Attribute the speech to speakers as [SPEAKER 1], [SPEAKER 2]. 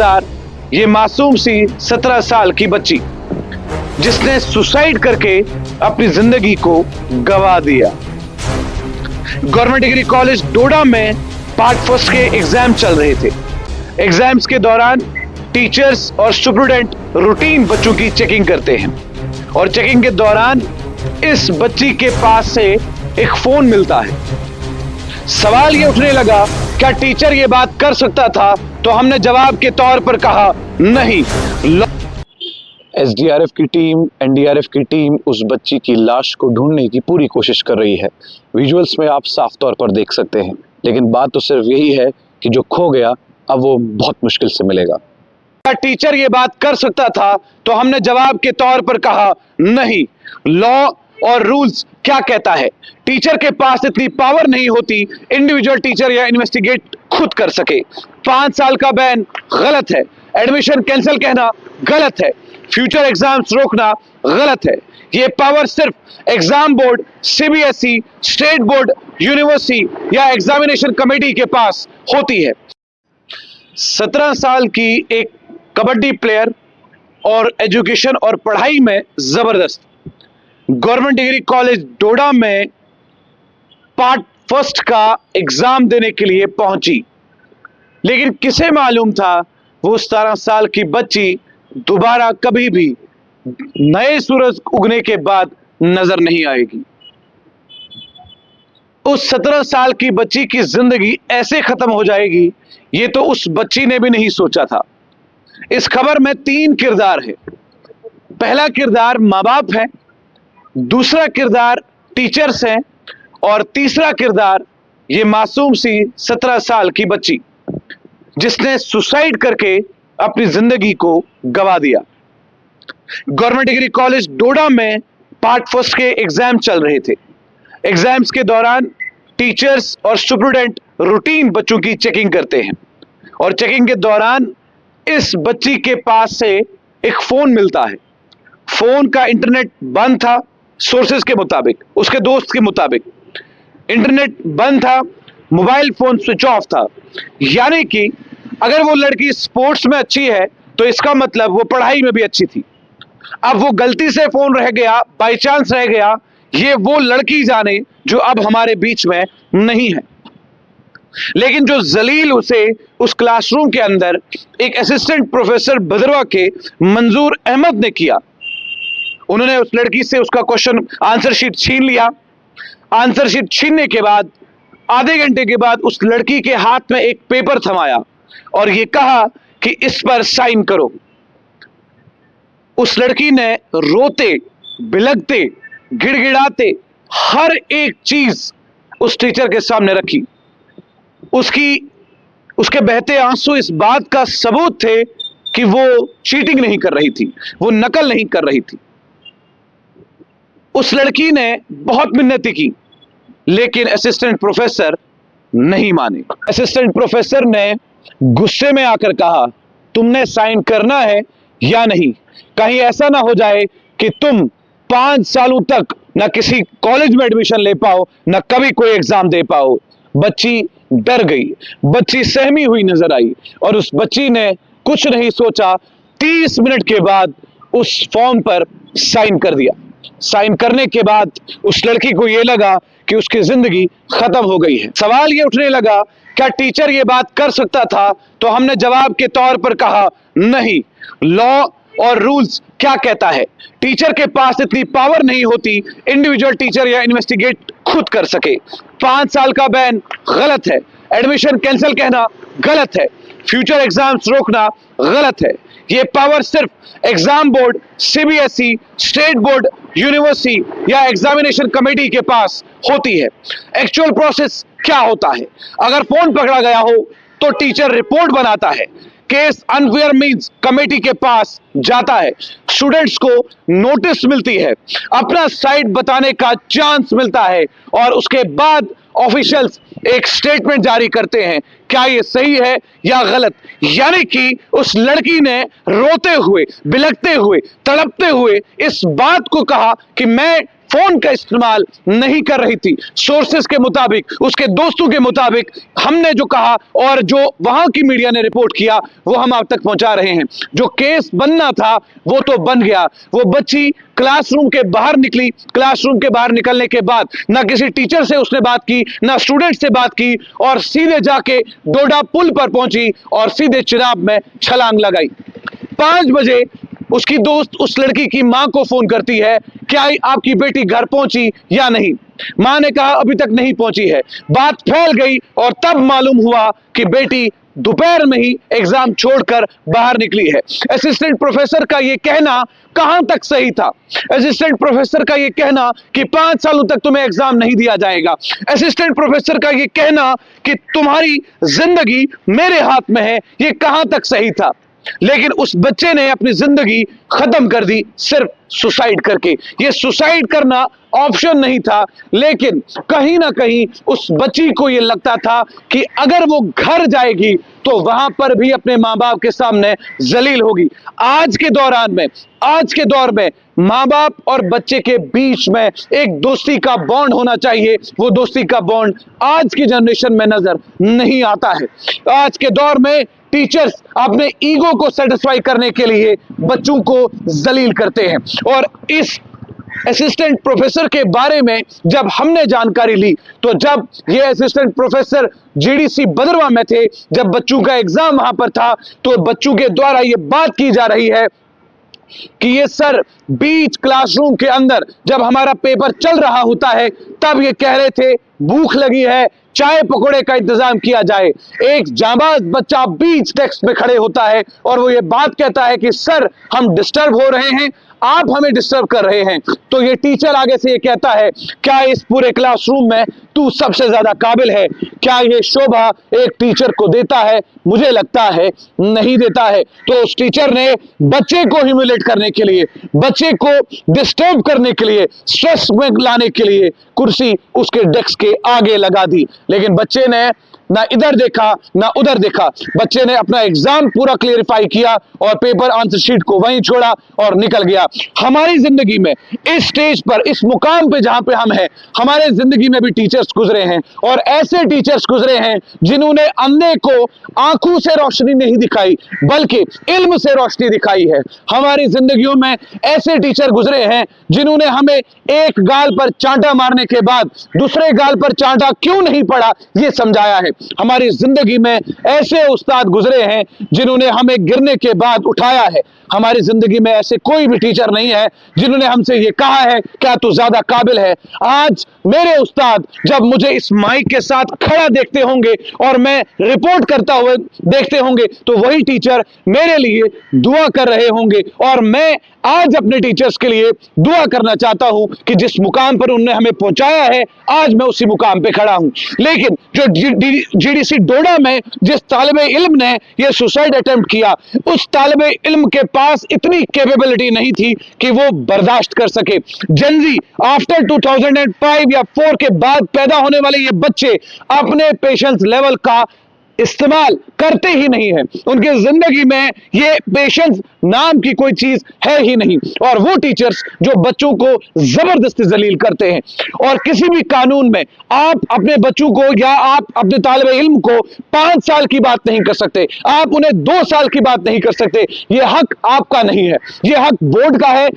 [SPEAKER 1] यार, ये मासूम सी 17 साल की बच्ची जिसने सुसाइड करके अपनी जिंदगी को गंवा दिया। गवर्नमेंट डिग्री कॉलेज डोडा में पार्ट फर्स्ट के एग्जाम चल रहे थे। एग्जाम्स के दौरान टीचर्स और स्टूडेंट रूटीन बच्चों की चेकिंग करते हैं और चेकिंग के दौरान इस बच्ची के पास से एक फोन मिलता है। सवाल ये उठने लगा, क्या टीचर ये बात कर सकता था? तो हमने जवाब के तौर पर कहा नहीं। एसडीआरएफ की टीम, एनडीआरएफ की टीम उस बच्ची की लाश को ढूंढने की पूरी कोशिश कर रही है। विजुअल्स में आप साफ तौर पर देख सकते हैं, लेकिन बात तो सिर्फ यही है कि जो खो गया अब वो बहुत मुश्किल से मिलेगा। क्या टीचर ये बात कर सकता था? तो हमने जवाब के तौर पर कहा नहीं। लॉ और रूल्स क्या कहता है? टीचर के पास इतनी पावर नहीं होती इंडिविजुअल टीचर या इन्वेस्टिगेट खुद कर सके। 5 साल का बैन गलत है, एडमिशन कैंसिल कहना गलत है, फ्यूचर एग्जाम्स रोकना गलत है। ये पावर सिर्फ exam board, CBSE, state board, university या एग्जामिनेशन कमेटी के पास होती है। 17 साल की एक कबड्डी प्लेयर और एजुकेशन और पढ़ाई में जबरदस्त, गवर्नमेंट डिग्री कॉलेज डोडा में पार्ट फर्स्ट का एग्जाम देने के लिए पहुंची, लेकिन किसे मालूम था वो 17 साल की बच्ची दोबारा कभी भी नए सूरज उगने के बाद नजर नहीं आएगी। उस 17 साल की बच्ची की जिंदगी ऐसे खत्म हो जाएगी, ये तो उस बच्ची ने भी नहीं सोचा था। इस खबर में 3 किरदार है। पहला किरदार माँ बाप है, दूसरा किरदार टीचर्स हैं और तीसरा किरदार ये मासूम सी 17 साल की बच्ची जिसने सुसाइड करके अपनी जिंदगी को गंवा दिया। गवर्नमेंट डिग्री कॉलेज डोडा में पार्ट फर्स्ट के एग्जाम चल रहे थे। एग्जाम्स के दौरान टीचर्स और स्टूडेंट रूटीन बच्चों की चेकिंग करते हैं और चेकिंग के दौरान इस बच्ची के पास से एक फोन मिलता है। फोन का इंटरनेट बंद था, सोर्सेज के मुताबिक, उसके दोस्त के मुताबिक इंटरनेट बंद था, मोबाइल फोन स्विच ऑफ था। यानी कि अगर वो लड़की स्पोर्ट्स में अच्छी है तो इसका मतलब वो पढ़ाई में भी अच्छी थी। अब वो गलती से फोन रह गया, बाय चांस रह गया, ये वो लड़की जाने जो अब हमारे बीच में नहीं है। लेकिन जो जलील उसे उस क्लासरूम के अंदर एक असिस्टेंट प्रोफेसर भद्रवा के मंजूर अहमद ने किया, उन्होंने उस लड़की से उसका क्वेश्चन आंसर शीट छीन लिया। आंसर शीट छीनने के बाद आधे घंटे के बाद उस लड़की के हाथ में एक पेपर थमाया और यह कहा कि इस पर साइन करो। उस लड़की ने रोते, बिलखते, गिड़गिड़ाते हर एक चीज उस टीचर के सामने रखी। उसके बहते आंसू इस बात का सबूत थे कि वो चीटिंग नहीं कर रही थी, वो नकल नहीं कर रही थी। उस लड़की ने बहुत मिन्नती की, लेकिन असिस्टेंट प्रोफेसर नहीं माने। असिस्टेंट प्रोफेसर ने गुस्से में आकर कहा, तुमने साइन करना है या नहीं? कहीं ऐसा ना हो जाए कि तुम 5 सालों तक ना किसी कॉलेज में एडमिशन ले पाओ, ना कभी कोई एग्जाम दे पाओ। बच्ची डर गई, बच्ची सहमी हुई नजर आई और उस बच्ची ने कुछ नहीं सोचा, 30 मिनट के बाद उस फॉर्म पर साइन कर दिया। साइन करने के बाद उस लड़की को यह लगा कि उसकी जिंदगी खत्म हो गई है। सवाल ये उठने लगा, क्या टीचर ये बात कर सकता था? तो हमने जवाब के तौर पर कहा नहीं। लॉ और रूल्स क्या कहता है? टीचर के पास इतनी पावर नहीं होती इंडिविजुअल टीचर या इन्वेस्टिगेट खुद कर सके। 5 साल का बैन गलत है, एडमिशन कैंसिल कहना गलत है, फ्यूचर एग्जाम्स रोकना गलत है। ये पावर सिर्फ exam board, CBSE, state board, university या एग्जामिनेशन कमेटी के पास होती है। एक्चुअल प्रोसेस क्या होता है? अगर फोन पकड़ा गया हो तो टीचर रिपोर्ट बनाता है, केस अनफेयर मींस कमेटी के पास जाता है, स्टूडेंट्स को नोटिस मिलती है, अपना साइड बताने का चांस मिलता है और उसके बाद ऑफिशियल्स एक स्टेटमेंट जारी करते हैं। क्या ये सही है या गलत? यानी कि उस लड़की ने रोते हुए, बिलखते हुए, तड़पते हुए इस बात को कहा कि मैं फोन का इस्तेमाल नहीं कर रही थी। सोर्सेस के मुताबिक, उसके दोस्तों के मुताबिक हमने जो कहा और जो वहां की मीडिया ने रिपोर्ट किया वो हम आप तक पहुंचा रहे हैं। जो केस बनना था वो तो बन गया। वो बच्ची क्लासरूम के बाहर निकली, क्लासरूम के बाहर निकलने के बाद ना किसी टीचर से उसने बात की, ना स्टूडेंट से बात की, और सीधे जाके डोडा पुल पर पहुंची और सीधे चिनाब में छलांग लगाई। 5 बजे उसकी दोस्त उस लड़की की मां को फोन करती है, क्या आपकी बेटी घर पहुंची या नहीं? मां ने कहा अभी तक नहीं पहुंची है। बात फैल गई और तब मालूम हुआ कि बेटी दोपहर में ही एग्जाम छोड़कर बाहर निकली है। असिस्टेंट प्रोफेसर का यह कहना कहां तक सही था? असिस्टेंट प्रोफेसर का यह कहना कि 5 सालों तक तुम्हें एग्जाम नहीं दिया जाएगा, असिस्टेंट प्रोफेसर का यह कहना कि तुम्हारी जिंदगी मेरे हाथ में है, यह कहां तक सही था? लेकिन उस बच्चे ने अपनी जिंदगी खत्म कर दी सिर्फ सुसाइड करके। यह सुसाइड करना ऑप्शन नहीं था, लेकिन कहीं ना कहीं उस बच्ची को यह लगता था कि अगर वो घर जाएगी तो वहां पर भी अपने मां बाप के सामने जलील होगी। आज के दौर में मां बाप और बच्चे के बीच में एक दोस्ती का बॉन्ड होना चाहिए। वो दोस्ती का बॉन्ड आज की जनरेशन में नजर नहीं आता है। आज के दौर में टीचर्स अपने ईगो को सेटिस्फाई करने के लिए बच्चों को जलील करते हैं। और इस असिस्टेंट प्रोफेसर के बारे में जब हमने जानकारी ली, तो जब ये असिस्टेंट प्रोफेसर जीडीसी बदरवा में थे, जब बच्चों का एग्जाम वहां पर था, तो बच्चों के द्वारा ये बात की जा रही है कि ये सर बीच क्लासरूम के अंदर जब हमारा पेपर चल रहा होता है तब ये कह रहे थे भूख लगी है, चाय पकौड़े का इंतजाम किया जाए। एक जाबाज बच्चा बीच डेस्क में खड़े होता है और वो ये बात कहता है कि सर हम डिस्टर्ब हो रहे हैं, आप हमें डिस्टर्ब कर रहे हैं। तो ये टीचर आगे से ये कहता है, क्या इस पूरे क्लासरूम में तू सबसे ज्यादा काबिल है? क्या ये शोभा एक टीचर को देता है? मुझे लगता है नहीं देता है। तो उस टीचर ने बच्चे को ह्यूमिलेट करने के लिए, बच्चे को डिस्टर्ब करने के लिए, स्ट्रेस में लाने के लिए कुर्सी उसके डेस्क के आगे लगा दी। लेकिन बच्चे ने ना इधर देखा ना उधर देखा। बच्चे ने अपना एग्जाम पूरा क्लियरिफाई किया और पेपर आंसर शीट को वहीं छोड़ा और निकल गया। हमारी जिंदगी में इस स्टेज पर, इस मुकाम पे जहां पे हम हैं, हमारे जिंदगी में भी टीचर्स गुजरे हैं, और ऐसे टीचर्स गुजरे हैं जिन्होंने अंधे को आंखों से रोशनी नहीं दिखाई बल्कि इल्म से रोशनी दिखाई है। हमारी जिंदगियों में ऐसे टीचर गुजरे हैं जिन्होंने हमें एक गाल पर चांटा मारने के बाद दूसरे गाल पर चांटा क्यों नहीं पड़ा यह समझाया है। हमारी जिंदगी में ऐसे उस्ताद गुजरे हैं जिन्होंने हमें गिरने के बाद उठाया है। हमारी जिंदगी में ऐसे कोई भी टीचर नहीं है जिन्होंने हमसे ये कहा है क्या तू ज्यादा काबिल है। आज मेरे उस्ताद जब मुझे इस माइक के साथ खड़ा देखते होंगे और मैं रिपोर्ट करता हुए देखते होंगे तो वही टीचर मेरे लिए दुआ कर रहे होंगे, और मैं आज अपने टीचर्स के लिए दुआ करना चाहता हूं कि जिस मुकाम पर उन्होंने हमें पहुंचाया है आज मैं उसी मुकाम पे खड़ा हूं। लेकिन जो जीडीसी डोडा में जिस तालिबे इल्म ने यह सुसाइड अटेम्प्ट किया, उस तालिबे इल्म के पास इतनी कैपेबिलिटी नहीं थी कि वो बर्दाश्त कर सके। जनजी आफ्टर 2005 या 4 के बाद पैदा होने वाले ये बच्चे अपने पेशेंस लेवल का इस्तेमाल करते ही नहीं है। उनके जिंदगी में ये पेशेंस नाम की कोई चीज है ही नहीं। और वो टीचर्स जो बच्चों को जबरदस्ती जलील करते हैं, और किसी भी कानून में आप अपने बच्चों को या आप अपने तालिबे इल्म को 5 साल की बात नहीं कर सकते, आप उन्हें 2 साल की बात नहीं कर सकते। ये हक आपका नहीं है, ये हक बोर्ड का है।